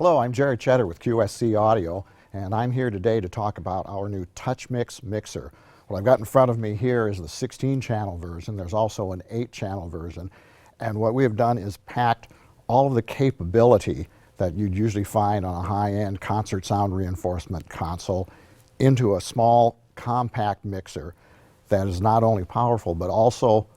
Hello, I'm Jerry Cheddar with QSC Audio, and I'm here today to talk about our new TouchMix mixer. What I've got in front of me here is the 16-channel version. There's also an 8-channel version, and what we have done is packed all of the capability that you'd usually find on a high-end concert sound reinforcement console into a small, compact mixer that is not only powerful but also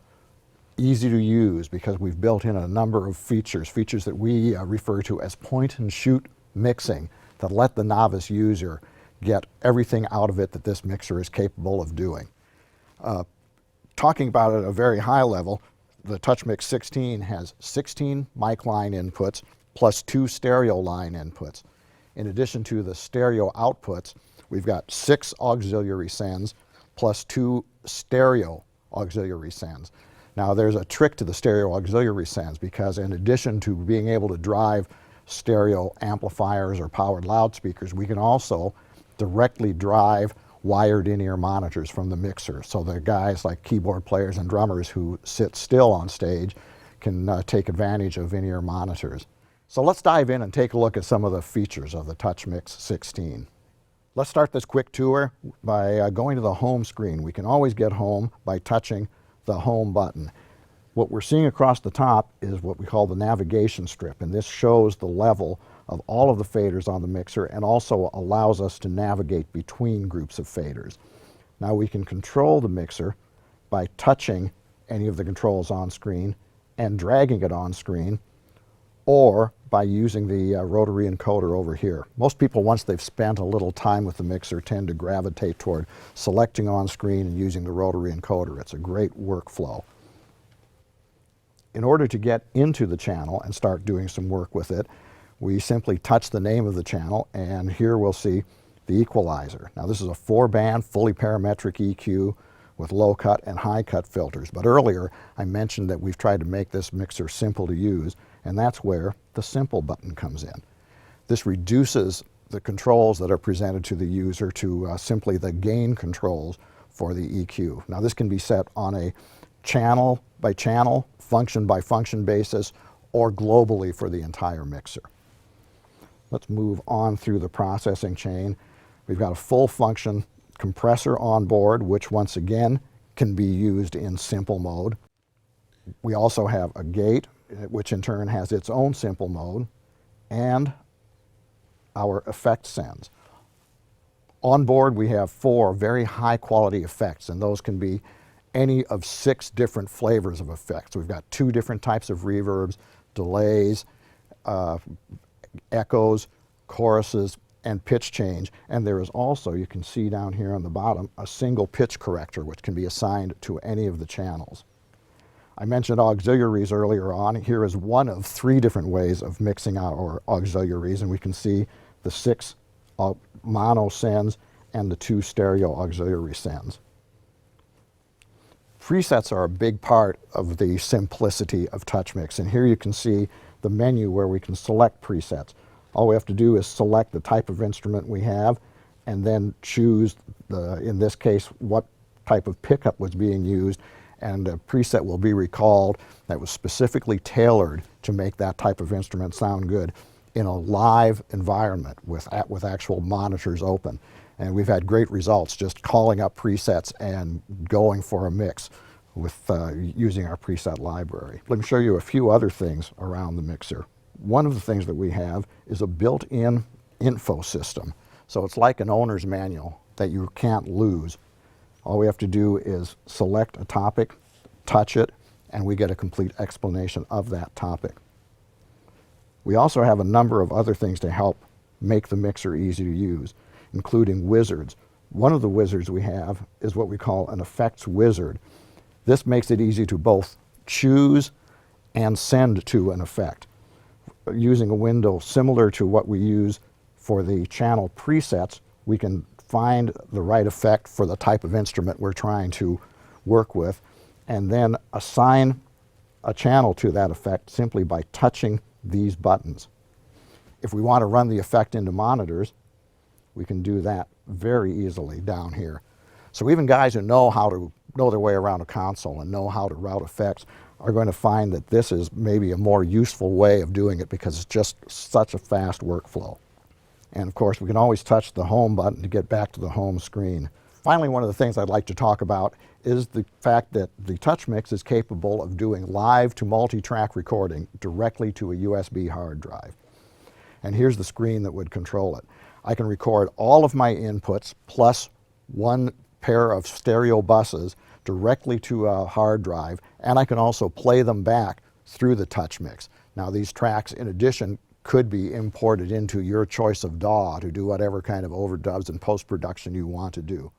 easy to use, because we've built in a number of features that we refer to as point and shoot mixing that let the novice user get everything out of it that this mixer is capable of doing. Talking about it at a very high level, the TouchMix16 has 16 mic line inputs plus 2 stereo line inputs. In addition to the stereo outputs, we've got 6 auxiliary sends plus 2 stereo auxiliary sends. Now there's a trick to the stereo auxiliary sends, because in addition to being able to drive stereo amplifiers or powered loudspeakers, we can also directly drive wired in-ear monitors from the mixer. So the guys like keyboard players and drummers who sit still on stage can take advantage of in-ear monitors. So let's dive in and take a look at some of the features of the TouchMix16. Let's start this quick tour by going to the home screen. We can always get home by touching the home button. What we're seeing across the top is what we call the navigation strip, and this shows the level of all of the faders on the mixer and also allows us to navigate between groups of faders. Now we can control the mixer by touching any of the controls on screen and dragging it on screen, or by using the rotary encoder over here. Most people, once they've spent a little time with the mixer, tend to gravitate toward selecting on screen and using the rotary encoder. It's a great workflow. In order to get into the channel and start doing some work with it, we simply touch the name of the channel, and here we'll see the equalizer. Now this is a 4-band, fully parametric EQ with low cut and high cut filters. But earlier I mentioned that we've tried to make this mixer simple to use, and that's where the simple button comes in. This reduces the controls that are presented to the user to simply the gain controls for the EQ. Now this can be set on a channel by channel, function by function basis, or globally for the entire mixer. Let's move on through the processing chain. We've got a full function compressor on board, which once again can be used in simple mode. We also have a gate, which in turn has its own simple mode, and our effect sends. On board we have 4 very high quality effects, and those can be any of 6 different flavors of effects. We've got 2 different types of reverbs, delays, echoes, choruses, and pitch change. And there is also, you can see down here on the bottom, a single pitch corrector which can be assigned to any of the channels. I mentioned auxiliaries earlier on. Here is one of 3 different ways of mixing our auxiliaries, and we can see the 6 mono sends and the 2 stereo auxiliary sends. Presets are a big part of the simplicity of TouchMix, and here you can see the menu where we can select presets. All we have to do is select the type of instrument we have and then choose, in this case, what type of pickup was being used, and a preset will be recalled that was specifically tailored to make that type of instrument sound good in a live environment with actual monitors open. And we've had great results just calling up presets and going for a mix with using our preset library. Let me show you a few other things around the mixer. One of the things that we have is a built-in info system. So it's like an owner's manual that you can't lose. All we have to do is select a topic, touch it, and we get a complete explanation of that topic. We also have a number of other things to help make the mixer easy to use, including wizards. One of the wizards we have is what we call an effects wizard. This makes it easy to both choose and send to an effect. Using a window similar to what we use for the channel presets, we can find the right effect for the type of instrument we're trying to work with, and then assign a channel to that effect simply by touching these buttons. If we want to run the effect into monitors, we can do that very easily down here. So even guys who know their way around a console and know how to route effects are going to find that this is maybe a more useful way of doing it because it's just such a fast workflow. And of course, we can always touch the home button to get back to the home screen. Finally, one of the things I'd like to talk about is the fact that the TouchMix is capable of doing live to multi-track recording directly to a USB hard drive. And here's the screen that would control it. I can record all of my inputs plus one pair of stereo buses directly to a hard drive, and I can also play them back through the TouchMix. Now, these tracks, in addition, could be imported into your choice of DAW to do whatever kind of overdubs and post-production you want to do.